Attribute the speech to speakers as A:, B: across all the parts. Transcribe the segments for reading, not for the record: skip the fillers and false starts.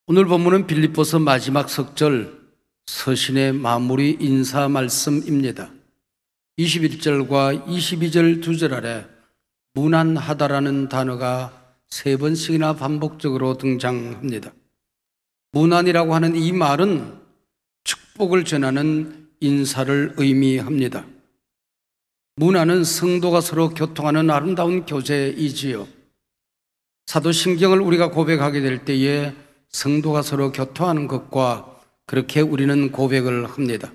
A: 오늘 본문은 빌립보서 마지막 석절 서신의 마무리 인사 말씀입니다. 21절과 22절 두 절 아래 무난하다라는 단어가 세 번씩이나 반복적으로 등장합니다. 무난이라고 하는 이 말은 축복을 전하는 인사를 의미합니다. 문안은 성도가 서로 교통하는 아름다운 교제이지요. 사도신경을 우리가 고백하게 될 때에 성도가 서로 교통하는 것과 그렇게 우리는 고백을 합니다.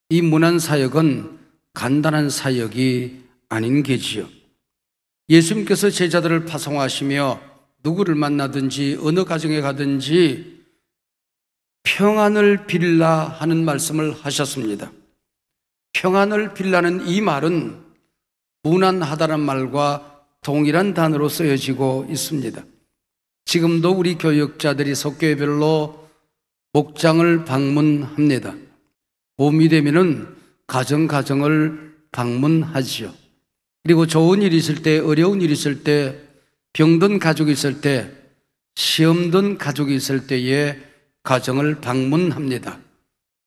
A: 이 문안 사역은 간단한 사역이 아닌 게지요. 예수님께서 제자들을 파송하시며 누구를 만나든지 어느 가정에 가든지 평안을 빌라 하는 말씀을 하셨습니다. 평안을 빌라는 이 말은 무난하다는 말과 동일한 단어로 쓰여지고 있습니다. 지금도 우리 교역자들이 속교회별로 목장을 방문합니다. 봄이 되면은 가정을 방문하지요. 그리고 좋은 일이 있을 때, 어려운 일이 있을 때, 병든 가족이 있을 때, 시험 든 가족이 있을 때에 가정을 방문합니다.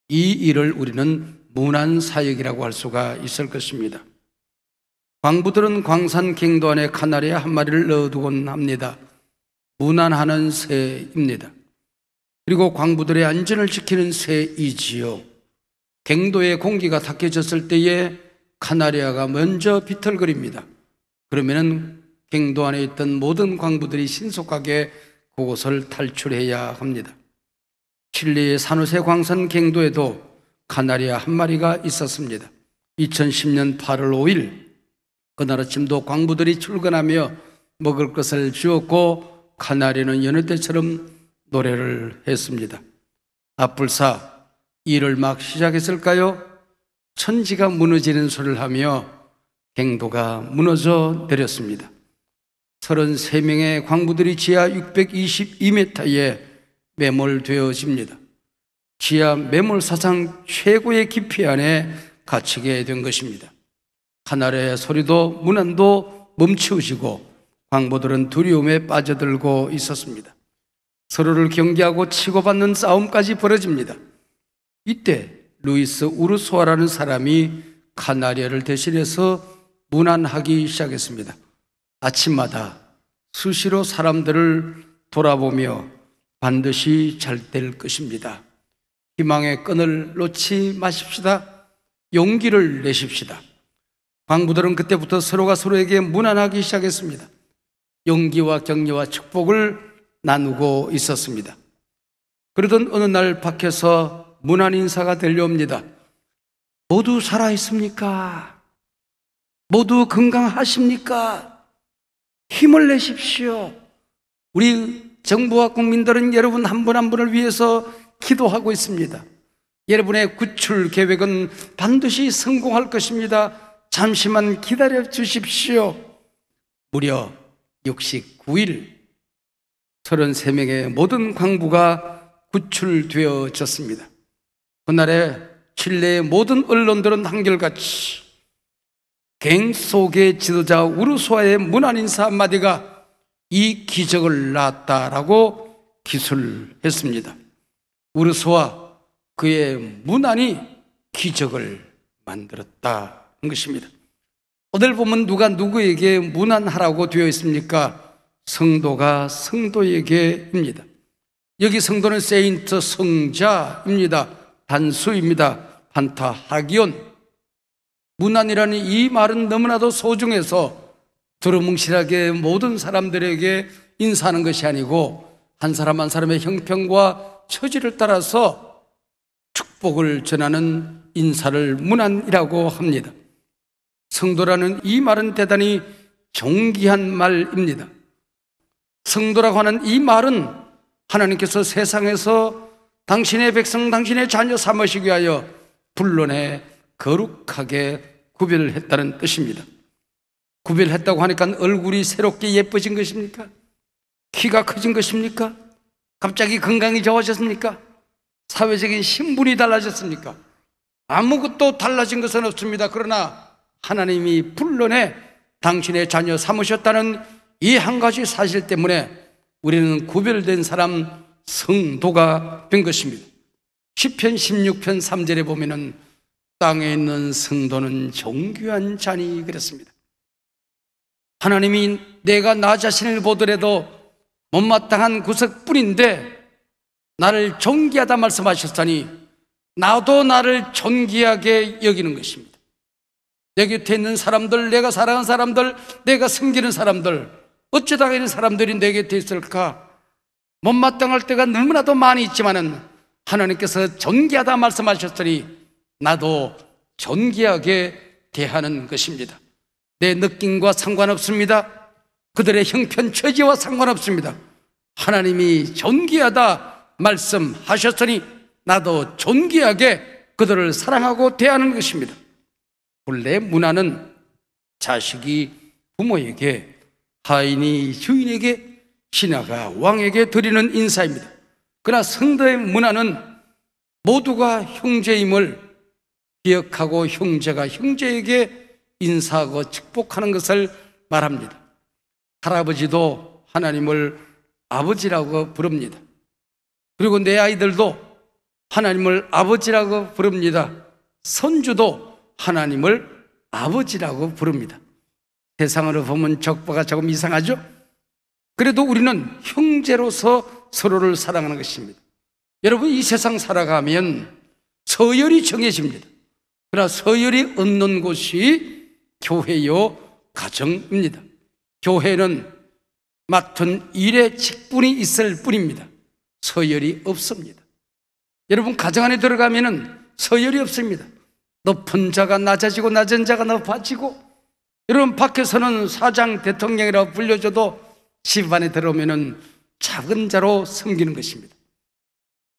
A: 이 일을 우리는 문안사역이라고 할 수가 있을 것입니다. 광부들은 광산 갱도 안에 카나리아 한 마리를 넣어두곤 합니다. 문안하는 새입니다. 그리고 광부들의 안전을 지키는 새이지요. 갱도의 공기가 탁해졌을 때에 카나리아가 먼저 비틀거립니다. 그러면은 갱도 안에 있던 모든 광부들이 신속하게 그곳을 탈출해야 합니다. 칠레의 산호세 광산 갱도에도 카나리아 한 마리가 있었습니다. 2010년 8월 5일 그날 아침도 광부들이 출근하며 먹을 것을 주었고 카나리아는 여느 때처럼 노래를 했습니다. 앞불사 일을 막 시작했을까요? 천지가 무너지는 소리를 하며 갱도가 무너져 내렸습니다. 33명의 광부들이 지하 622m에 매몰되어집니다. 지하 매몰 사상 최고의 깊이 안에 갇히게 된 것입니다. 카나리아의 소리도 문안도 멈추어지고 광부들은 두려움에 빠져들고 있었습니다. 서로를 경계하고 치고받는 싸움까지 벌어집니다. 이때 루이스 우르소아라는 사람이 카나리아를 대신해서 문안하기 시작했습니다. 아침마다 수시로 사람들을 돌아보며 반드시 잘 될 것입니다. 희망의 끈을 놓지 마십시다. 용기를 내십시다. 광부들은 그때부터 서로가 서로에게 문안하기 시작했습니다. 용기와 격려와 축복을 나누고 있었습니다. 그러던 어느 날 밖에서 문안 인사가 들려옵니다. 모두 살아있습니까? 모두 건강하십니까? 힘을 내십시오. 우리 정부와 국민들은 여러분 한 분 한 분을 위해서 기도하고 있습니다. 여러분의 구출 계획은 반드시 성공할 것입니다. 잠시만 기다려 주십시오. 무려 69일 33명의 모든 광부가 구출되어졌습니다. 그날에 칠레의 모든 언론들은 한결같이 갱 속의 지도자 우르소아의 문안 인사 한마디가 이 기적을 낳았다라고 기술했습니다. 우르소아 그의 문안이 기적을 만들었다는 것입니다. 오늘 보면 누가 누구에게 문안하라고 되어 있습니까? 성도가 성도에게입니다. 여기 성도는 세인트 성자입니다. 단수입니다. 판타하기온. 문안이라는 이 말은 너무나도 소중해서 두루뭉실하게 모든 사람들에게 인사하는 것이 아니고 한 사람 한 사람의 형편과 처지를 따라서 축복을 전하는 인사를 문안이라고 합니다. 성도라는 이 말은 대단히 존귀한 말입니다. 성도라고 하는 이 말은 하나님께서 세상에서 당신의 백성, 당신의 자녀 삼으시기 위하여 불론에 거룩하게 구별했다는 뜻입니다. 구별했다고 하니까 얼굴이 새롭게 예뻐진 것입니까? 키가 커진 것입니까? 갑자기 건강이 좋아졌습니까? 사회적인 신분이 달라졌습니까? 아무것도 달라진 것은 없습니다. 그러나 하나님이 불론에 당신의 자녀 삼으셨다는 이 한 가지 사실 때문에 우리는 구별된 사람, 성도가 된 것입니다. 시편 16편 3절에 보면은 땅에 있는 성도는 정귀한 자니 그랬습니다. 하나님이 내가 나 자신을 보더라도 못마땅한 구석뿐인데 나를 존귀하다 말씀하셨으니 나도 나를 존귀하게 여기는 것입니다. 내 곁에 있는 사람들, 내가 사랑하는 사람들, 내가 섬기는 사람들, 어쩌다가 이런 사람들이 내 곁에 있을까? 못마땅할 때가 너무나도 많이 있지만은 하나님께서 존귀하다 말씀하셨으니 나도 존귀하게 대하는 것입니다. 내 느낌과 상관없습니다. 그들의 형편 처지와 상관없습니다. 하나님이 존귀하다 말씀하셨으니 나도 존귀하게 그들을 사랑하고 대하는 것입니다. 본래 문화는 자식이 부모에게, 하인이 주인에게, 신하가 왕에게 드리는 인사입니다. 그러나 성도의 문화는 모두가 형제임을 기억하고 형제가 형제에게 인사하고 축복하는 것을 말합니다. 할아버지도 하나님을 아버지라고 부릅니다. 그리고 내 아이들도 하나님을 아버지라고 부릅니다. 손주도 하나님을 아버지라고 부릅니다. 세상으로 보면 적바가 조금 이상하죠? 그래도 우리는 형제로서 서로를 사랑하는 것입니다. 여러분, 이 세상 살아가면 서열이 정해집니다. 그러나 서열이 없는 곳이 교회요 가정입니다. 교회는 맡은 일에 직분이 있을 뿐입니다. 서열이 없습니다. 여러분, 가정 안에 들어가면 서열이 없습니다. 높은 자가 낮아지고 낮은 자가 높아지고, 여러분 밖에서는 사장 대통령이라고 불려줘도 집 안에 들어오면 작은 자로 섬기는 것입니다.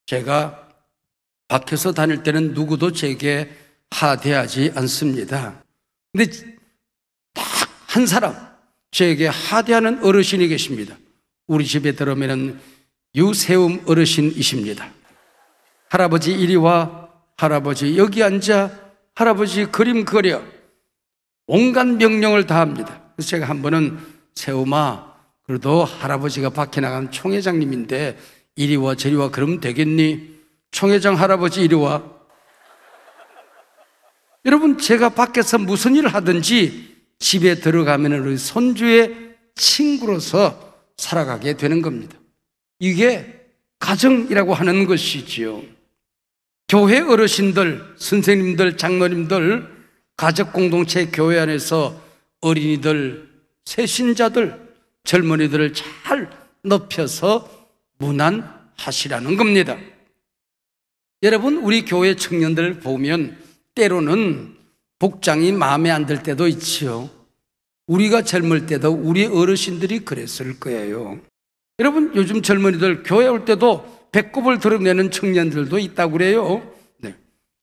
A: 제가 밖에서 다닐 때는 누구도 제게 하대하지 않습니다. 근데 딱 한 사람 제게 하대하는 어르신이 계십니다. 우리 집에 들어오면 유세움 어르신이십니다. 할아버지 이리 와, 할아버지 여기 앉아, 할아버지 그림 그려, 온갖 명령을 다 합니다. 그래서 제가 한 번은 세움아, 그래도 할아버지가 밖에 나간 총회장님인데 이리 와 저리 와 그러면 되겠니? 총회장 할아버지 이리 와. 여러분, 제가 밖에서 무슨 일을 하든지 집에 들어가면 우리 손주의 친구로서 살아가게 되는 겁니다. 이게 가정이라고 하는 것이지요. 교회 어르신들, 선생님들, 장로님들, 가족 공동체 교회 안에서 어린이들, 새신자들, 젊은이들을 잘 높여서 문안하시라는 겁니다. 여러분, 우리 교회 청년들 보면 때로는 복장이 마음에 안 들 때도 있지요. 우리가 젊을 때도 우리 어르신들이 그랬을 거예요. 여러분, 요즘 젊은이들 교회 올 때도 배꼽을 드러내는 청년들도 있다고 그래요. 네.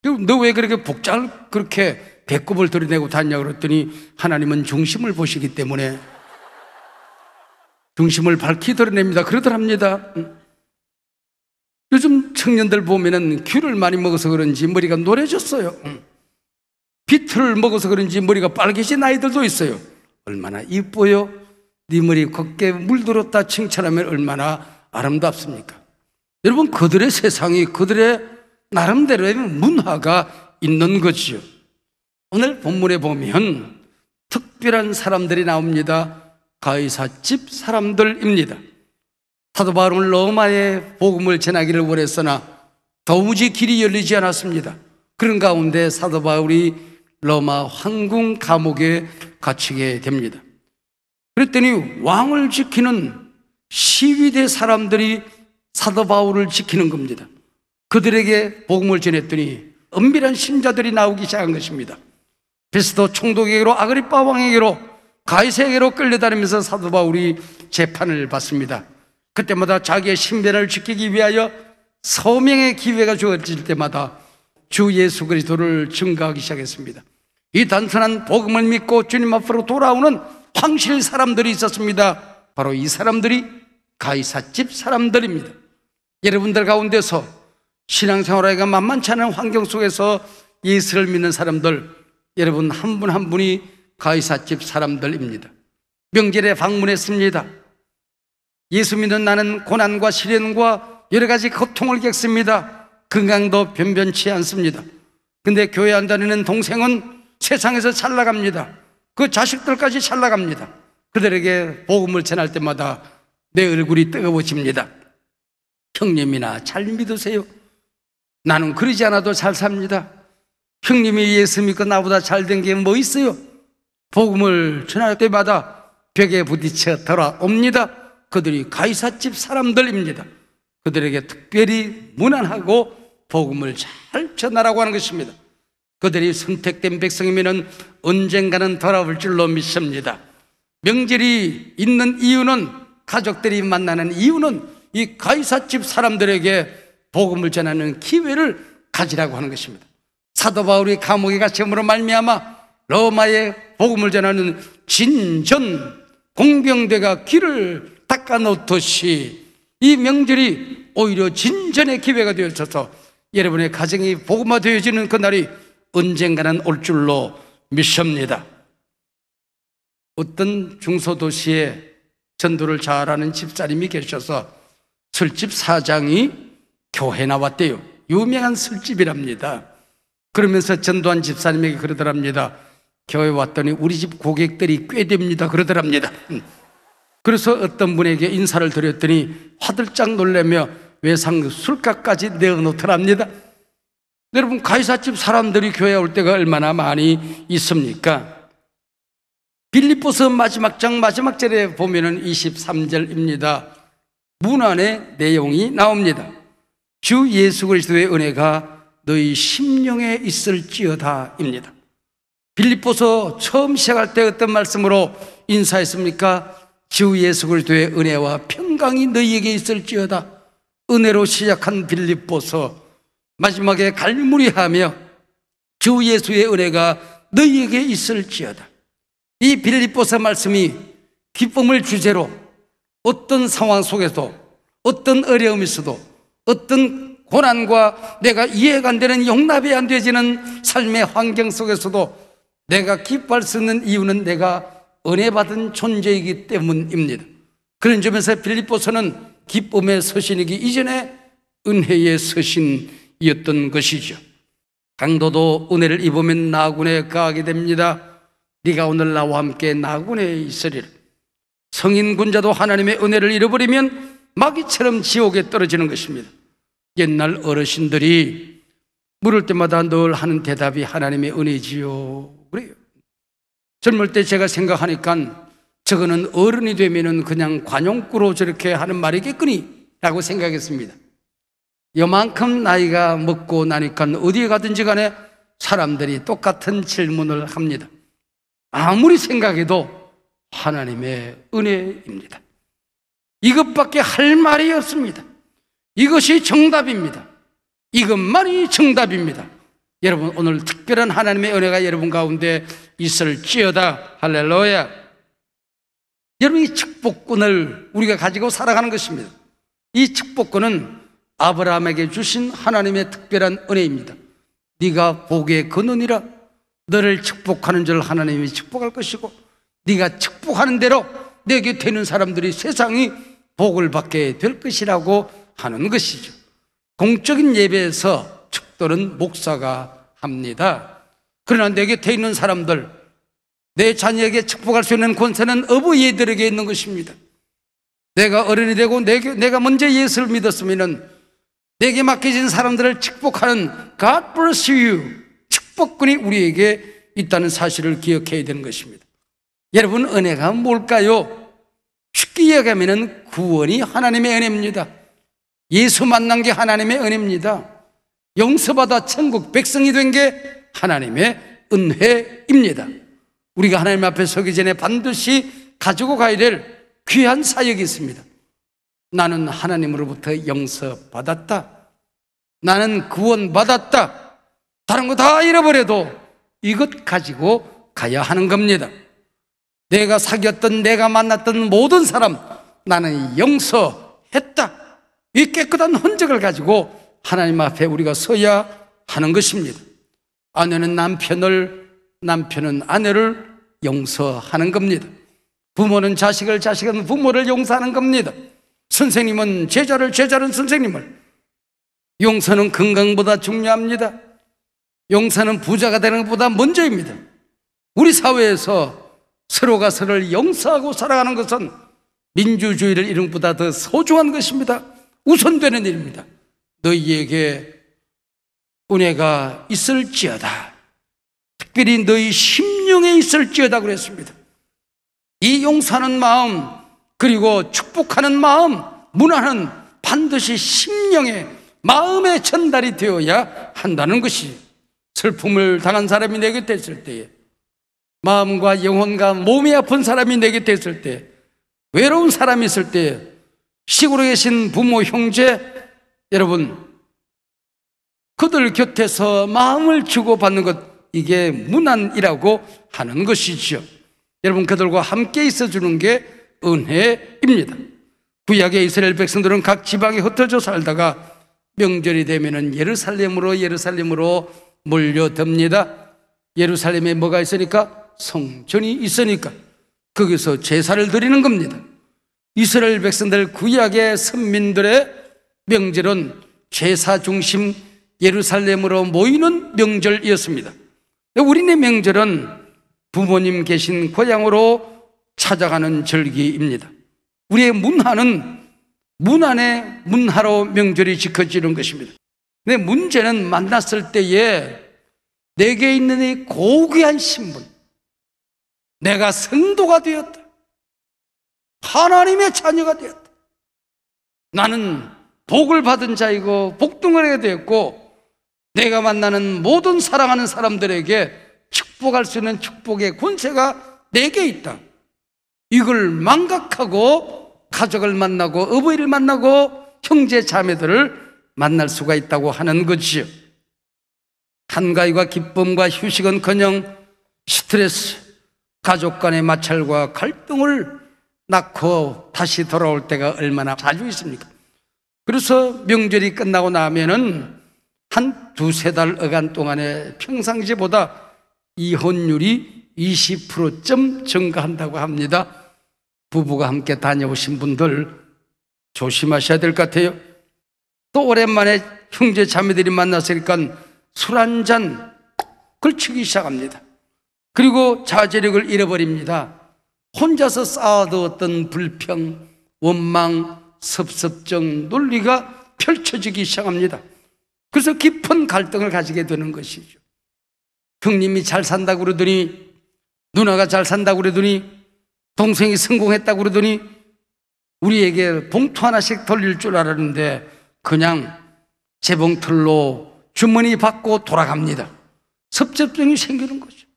A: 너 왜 그렇게 복장을 그렇게 배꼽을 드러내고 다니냐고 그랬더니 하나님은 중심을 보시기 때문에 중심을 밝히 드러냅니다. 그러더랍니다. 요즘 청년들 보면은 귤을 많이 먹어서 그런지 머리가 노래졌어요. 비트를 먹어서 그런지 머리가 빨개진 아이들도 있어요. 얼마나 이뻐요? 네 머리 곱게 물들었다 칭찬하면 얼마나 아름답습니까? 여러분, 그들의 세상이 그들의 나름대로의 문화가 있는 거지요. 오늘 본문에 보면 특별한 사람들이 나옵니다. 가이사집 사람들입니다. 사도 바울은 로마에 복음을 전하기를 원했으나 도무지 길이 열리지 않았습니다. 그런 가운데 사도 바울이 로마 황궁 감옥에 갇히게 됩니다. 그랬더니 왕을 지키는 시위대 사람들이 사도 바울을 지키는 겁니다. 그들에게 복음을 전했더니 은밀한 신자들이 나오기 시작한 것입니다. 베스도 총독에게로, 아그리빠 왕에게로, 가이사에게로 끌려다니면서 사도 바울이 재판을 받습니다. 그때마다 자기의 신변을 지키기 위하여 서명의 기회가 주어질 때마다 주 예수 그리스도를 증거하기 시작했습니다. 이 단순한 복음을 믿고 주님 앞으로 돌아오는 황실 사람들이 있었습니다. 바로 이 사람들이 가이사집 사람들입니다. 여러분들 가운데서 신앙생활하기가 만만치 않은 환경 속에서 예수를 믿는 사람들, 여러분 한 분 한 분이 가이사집 사람들입니다. 명절에 방문했습니다. 예수 믿는 나는 고난과 시련과 여러 가지 고통을 겪습니다. 건강도 변변치 않습니다. 근데 교회 안 다니는 동생은 세상에서 잘 나갑니다. 그 자식들까지 잘 나갑니다. 그들에게 복음을 전할 때마다 내 얼굴이 뜨거워집니다. 형님이나 잘 믿으세요. 나는 그러지 않아도 잘 삽니다. 형님이 예수 믿고 나보다 잘 된 게 뭐 있어요? 복음을 전할 때마다 벽에 부딪혀 돌아옵니다. 그들이 가이사집 사람들입니다. 그들에게 특별히 무난하고 복음을 잘 전하라고 하는 것입니다. 그들이 선택된 백성이면 언젠가는 돌아올 줄로 믿습니다. 명절이 있는 이유는, 가족들이 만나는 이유는 이 가이사집 사람들에게 복음을 전하는 기회를 가지라고 하는 것입니다. 사도 바울이 감옥에 갇힘으로 말미암아 로마에 복음을 전하는 진전 공병대가 길을 닦아놓듯이 이 명절이 오히려 진전의 기회가 되어져서 여러분의 가정이 복음화되어지는 그날이 언젠가는 올 줄로 믿습니다. 어떤 중소도시에 전도를 잘하는 집사님이 계셔서 술집 사장이 교회 나왔대요. 유명한 술집이랍니다. 그러면서 전도한 집사님에게 그러더랍니다. 교회 왔더니 우리 집 고객들이 꽤 됩니다. 그러더랍니다. 그래서 어떤 분에게 인사를 드렸더니 화들짝 놀라며 외상 술값까지 내어놓더랍니다. 여러분, 가이사집 사람들이 교회에 올 때가 얼마나 많이 있습니까? 빌립보서 마지막 장 마지막 절에 보면은 23절입니다. 문안의 내용이 나옵니다. 주 예수 그리스도의 은혜가 너희 심령에 있을지어다입니다. 빌립보서 처음 시작할 때 어떤 말씀으로 인사했습니까? 주 예수 그리스도의 은혜와 평강이 너희에게 있을지어다. 은혜로 시작한 빌립보서 마지막에 갈무리하며 주 예수의 은혜가 너희에게 있을지어다. 이 빌립보서 말씀이 기쁨을 주제로 어떤 상황 속에서, 어떤 어려움이 있어도, 어떤 고난과 내가 이해가 안 되는, 용납이 안 되지는 삶의 환경 속에서도 내가 기뻐할 수 있는 이유는 내가 은혜 받은 존재이기 때문입니다. 그런 점에서 빌립보서는 기쁨의 서신이기 이전에 은혜의 서신이었던 것이죠. 강도도 은혜를 입으면 나군에 가게 됩니다. 네가 오늘 나와 함께 나군에 있으리라. 성인 군자도 하나님의 은혜를 잃어버리면 마귀처럼 지옥에 떨어지는 것입니다. 옛날 어르신들이 물을 때마다 늘 하는 대답이 하나님의 은혜지요 그래요. 젊을 때 제가 생각하니까 저거는 어른이 되면은 그냥 관용구로 저렇게 하는 말이겠거니 라고 생각했습니다. 요만큼 나이가 먹고 나니까 어디에 가든지 간에 사람들이 똑같은 질문을 합니다. 아무리 생각해도 하나님의 은혜입니다. 이것밖에 할 말이 없습니다. 이것이 정답입니다. 이것만이 정답입니다. 여러분, 오늘 특별한 하나님의 은혜가 여러분 가운데 있을지어다. 할렐루야. 여러분, 이 축복권을 우리가 가지고 살아가는 것입니다. 이 축복권은 아브라함에게 주신 하나님의 특별한 은혜입니다. 네가 복의 근원이라. 너를 축복하는 줄 하나님이 축복할 것이고, 네가 축복하는 대로 내게 되는 사람들이 세상이 복을 받게 될 것이라고 하는 것이죠. 공적인 예배에서 축도는 목사가 합니다. 그러나 내 곁에 있는 사람들, 내 자녀에게 축복할 수 있는 권세는 어버이들에게 있는 것입니다. 내가 어른이 되고 내가 먼저 예수를 믿었으면 내게 맡겨진 사람들을 축복하는 God bless you, 축복권이 우리에게 있다는 사실을 기억해야 되는 것입니다. 여러분, 은혜가 뭘까요? 쉽게 이야기하면 구원이 하나님의 은혜입니다. 예수 만난 게 하나님의 은혜입니다. 용서받아 천국 백성이 된 게 하나님의 은혜입니다. 우리가 하나님 앞에 서기 전에 반드시 가지고 가야 될 귀한 사역이 있습니다. 나는 하나님으로부터 용서받았다. 나는 구원받았다. 다른 거 다 잃어버려도 이것 가지고 가야 하는 겁니다. 내가 사귀었던, 내가 만났던 모든 사람 나는 용서했다. 이 깨끗한 흔적을 가지고 하나님 앞에 우리가 서야 하는 것입니다. 아내는 남편을, 남편은 아내를 용서하는 겁니다. 부모는 자식을, 자식은 부모를 용서하는 겁니다. 선생님은 제자를, 제자는 선생님을. 용서는 건강보다 중요합니다. 용서는 부자가 되는 것보다 먼저입니다. 우리 사회에서 서로가 서로를 용서하고 살아가는 것은 민주주의를 이룬 것보다 더 소중한 것입니다. 우선되는 일입니다. 너희에게 은혜가 있을지어다, 특별히 너희 심령에 있을지어다 그랬습니다. 이 용서하는 마음, 그리고 축복하는 마음, 문화는 반드시 심령에, 마음에 전달이 되어야 한다는 것이, 슬픔을 당한 사람이 내 곁에 있을 때에, 마음과 영혼과 몸이 아픈 사람이 내 곁에 있을 때, 외로운 사람이 있을 때, 시골에 계신 부모, 형제, 여러분, 그들 곁에서 마음을 주고받는 것, 이게 문안이라고 하는 것이죠. 여러분, 그들과 함께 있어주는 게 은혜입니다. 구약의 이스라엘 백성들은 각 지방에 흩어져 살다가 명절이 되면은 예루살렘으로 몰려듭니다. 예루살렘에 뭐가 있으니까? 성전이 있으니까 거기서 제사를 드리는 겁니다. 이스라엘 백성들, 구약의 선민들의 명절은 제사 중심 예루살렘으로 모이는 명절이었습니다. 우리네 명절은 부모님 계신 고향으로 찾아가는 절기입니다. 우리의 문화는 문안의 문화로 명절이 지켜지는 것입니다. 근데 문제는 만났을 때에 내게 있는 이 고귀한 신분, 내가 성도가 되었다, 하나님의 자녀가 되었다, 나는 복을 받은 자이고 복덩어리가 되었고, 내가 만나는 모든 사랑하는 사람들에게 축복할 수 있는 축복의 권세가 내게 있다, 이걸 망각하고 가족을 만나고 어버이를 만나고 형제 자매들을 만날 수가 있다고 하는 거지요. 한가위와 기쁨과 휴식은커녕 스트레스, 가족 간의 마찰과 갈등을 낳고 다시 돌아올 때가 얼마나 자주 있습니까? 그래서 명절이 끝나고 나면은 한 두세 달 어간 동안에 평상시보다 이혼율이 20%점 증가한다고 합니다. 부부가 함께 다녀오신 분들 조심하셔야 될 것 같아요. 또 오랜만에 형제 자매들이 만났으니까 술 한잔 걸치기 시작합니다. 그리고 자제력을 잃어버립니다. 혼자서 쌓아두었던 불평, 원망, 섭섭증, 논리가 펼쳐지기 시작합니다. 그래서 깊은 갈등을 가지게 되는 것이죠. 형님이 잘 산다고 그러더니, 누나가 잘 산다고 그러더니, 동생이 성공했다고 그러더니 우리에게 봉투 하나씩 돌릴 줄 알았는데 그냥 재봉틀로 주머니 받고 돌아갑니다. 섭섭증이 생기는 거죠.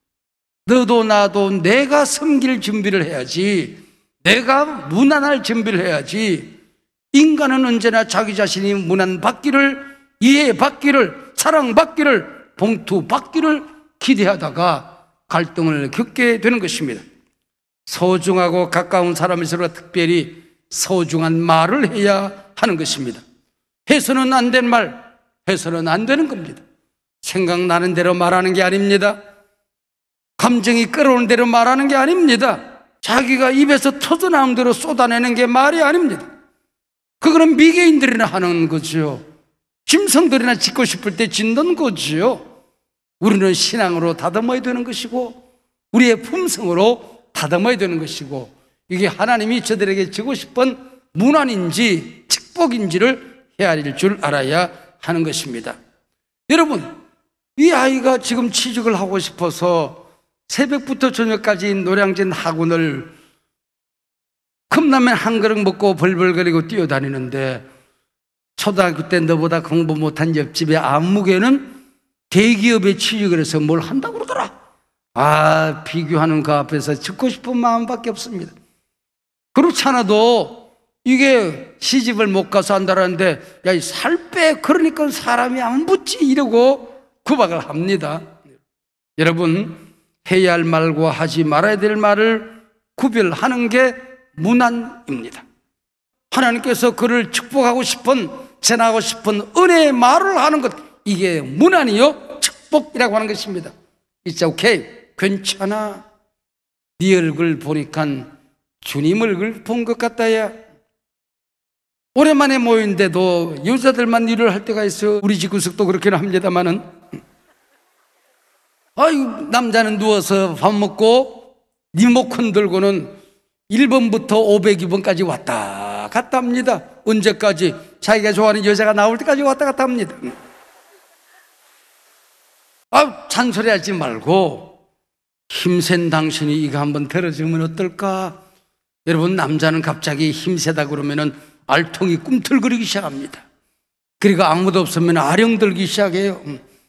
A: 너도 나도 내가 섬길 준비를 해야지, 내가 무난할 준비를 해야지. 인간은 언제나 자기 자신이 무난받기를, 이해받기를, 사랑받기를, 봉투받기를 기대하다가 갈등을 겪게 되는 것입니다. 소중하고 가까운 사람일수록 특별히 소중한 말을 해야 하는 것입니다. 해서는 안 된 말, 해서는 안 되는 겁니다. 생각나는 대로 말하는 게 아닙니다. 감정이 끌어오는 대로 말하는 게 아닙니다. 자기가 입에서 터져나온 대로 쏟아내는 게 말이 아닙니다. 그거는 미개인들이나 하는 거죠. 짐승들이나 짓고 싶을 때 짓는 거죠. 우리는 신앙으로 다듬어야 되는 것이고, 우리의 품성으로 다듬어야 되는 것이고, 이게 하나님이 저들에게 주고 싶은 문안인지 축복인지를 헤아릴 줄 알아야 하는 것입니다. 여러분, 이 아이가 지금 취직을 하고 싶어서 새벽부터 저녁까지 노량진 학원을 컵라면 한 그릇 먹고 벌벌거리고 뛰어다니는데, 초등학교 때 너보다 공부 못한 옆집의 안무개는 대기업에 취직을 해서 뭘 한다고 그러더라. 아, 비교하는 그 앞에서 듣고 싶은 마음밖에 없습니다. 그렇지 않아도 이게 시집을 못 가서 한다라는데, 야, 살 빼, 그러니까 사람이 안 붙지, 이러고 구박을 합니다. 여러분, 해야 할 말과 하지 말아야 될 말을 구별하는 게 문안입니다. 하나님께서 그를 축복하고 싶은, 전하고 싶은 은혜의 말을 하는 것, 이게 문안이요 축복이라고 하는 것입니다. It's okay, 괜찮아. 네 얼굴 보니까 주님 얼굴 본 것 같다. 야, 오랜만에 모였는데도 여자들만 일을 할 때가 있어요. 우리 집 구석도 그렇게는 합니다만은. 아유, 남자는 누워서 밥 먹고 리모컨 들고는 1번부터 502번까지 왔다 갔다 합니다. 언제까지? 자기가 좋아하는 여자가 나올 때까지 왔다 갔다 합니다. 아, 잔소리하지 말고 힘센 당신이 이거 한번 들어주면 어떨까? 여러분, 남자는 갑자기 힘세다 그러면은 알통이 꿈틀거리기 시작합니다. 그리고 아무도 없으면 아령들기 시작해요.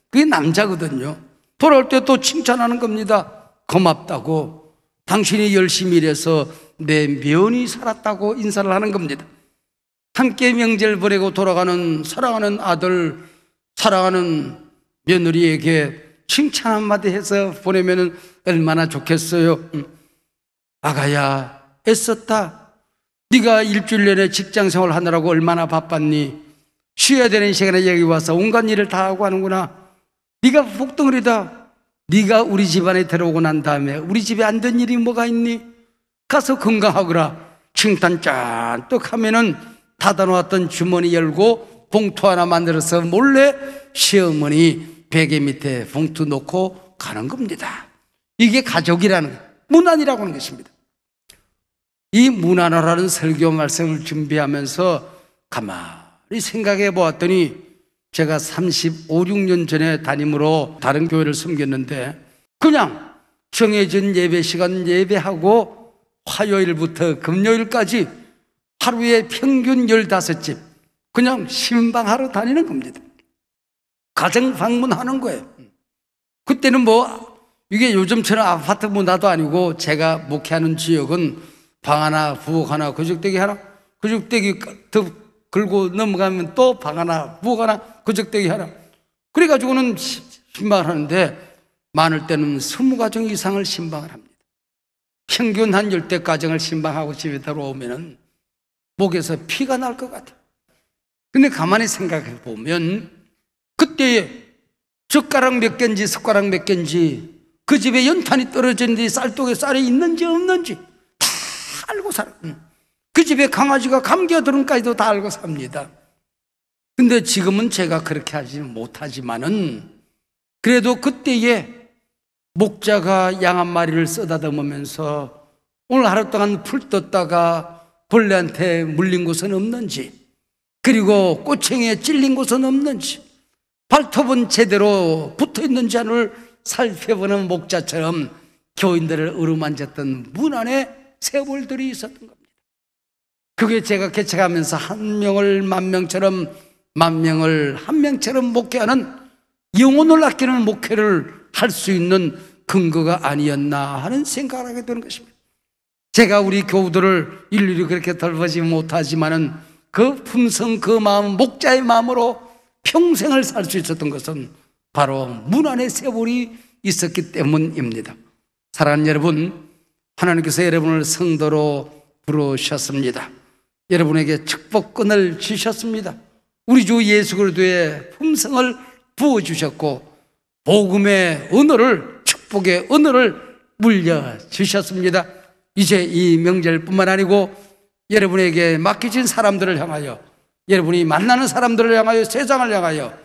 A: 그게 남자거든요. 돌아올 때 또 칭찬하는 겁니다. 고맙다고, 당신이 열심히 일해서 내 면이 살았다고 인사를 하는 겁니다. 함께 명절 보내고 돌아가는 사랑하는 아들, 사랑하는 며느리에게 칭찬 한마디 해서 보내면 얼마나 좋겠어요. 아가야, 애썼다. 네가 일주일 내내 직장생활 하느라고 얼마나 바빴니? 쉬어야 되는 시간에 여기 와서 온갖 일을 다 하고 하는구나. 네가 복덩어리다. 네가 우리 집안에 들어오고 난 다음에 우리 집에 안 된 일이 뭐가 있니? 가서 건강하거라. 칭찬 짠뜩 하면은 닫아놓았던 주머니 열고 봉투 하나 만들어서 몰래 시어머니 베개 밑에 봉투 놓고 가는 겁니다. 이게 가족이라는, 문안이라고 하는 것입니다. 이 문안어라는 설교 말씀을 준비하면서 가만히 생각해 보았더니, 제가 35, 6년 전에 담임으로 다른 교회를 섬겼는데 그냥 정해진 예배 시간 예배하고 화요일부터 금요일까지 하루에 평균 15집 그냥 신방하러 다니는 겁니다. 가정 방문하는 거예요. 그때는 뭐 이게 요즘처럼 아파트 문화도 아니고, 제가 목회하는 지역은 방 하나, 부엌 하나, 거적대기 하나, 거적대기 더 걸고 넘어가면 또 방 하나, 부엌 하나, 거적대기 하나. 그래가지고는 신방을 하는데 많을 때는 20가정 이상을 신방을 합니다. 평균 한 10대 가정을 신방하고 집에 들어오면은 목에서 피가 날 것 같아요. 근데 가만히 생각해 보면 그때에 젓가락 몇 개인지 숟가락 몇 개인지, 그 집에 연탄이 떨어졌는지 쌀독에 쌀이 있는지 없는지 다 알고 살아요. 그 집에 강아지가 감겨들은까지도 다 알고 삽니다. 근데 지금은 제가 그렇게 하지 못하지만은, 그래도 그때에 목자가 양 한 마리를 쓰다듬으면서 오늘 하루 동안 풀 떴다가 벌레한테 물린 곳은 없는지, 그리고 꼬챙이에 찔린 곳은 없는지, 발톱은 제대로 붙어 있는지를 살펴보는 목자처럼 교인들을 어루만졌던 문안에 세월들이 있었던 겁니다. 그게 제가 개척하면서 한 명을 만 명처럼, 만 명을 한 명처럼 목회하는, 영혼을 아끼는 목회를 할 수 있는 근거가 아니었나 하는 생각을 하게 되는 것입니다. 제가 우리 교우들을 일일이 그렇게 돌보지 못하지만은 그 품성, 그 마음, 목자의 마음으로 평생을 살 수 있었던 것은 바로 문안의 세월이 있었기 때문입니다. 사랑하는 여러분, 하나님께서 여러분을 성도로 부르셨습니다. 여러분에게 축복권을 주셨습니다. 우리 주 예수 그리스도의 품성을 부어주셨고, 복음의 언어를, 축복의 언어를 물려주셨습니다. 이제 이 명절뿐만 아니고 여러분에게 맡겨진 사람들을 향하여, 여러분이 만나는 사람들을 향하여, 세상을 향하여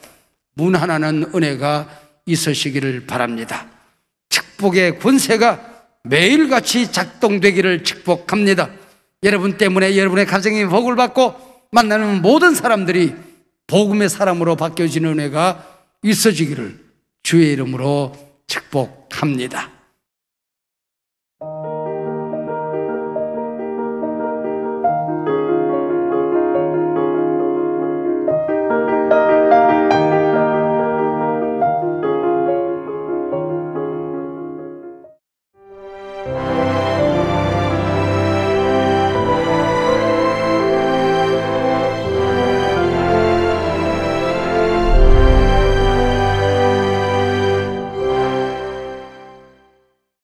A: 문안하는 은혜가 있으시기를 바랍니다. 축복의 권세가 매일같이 작동되기를 축복합니다. 여러분 때문에 여러분의 가정이 복을 받고 만나는 모든 사람들이 복음의 사람으로 바뀌어지는 은혜가 있어지기를 주의 이름으로 축복합니다.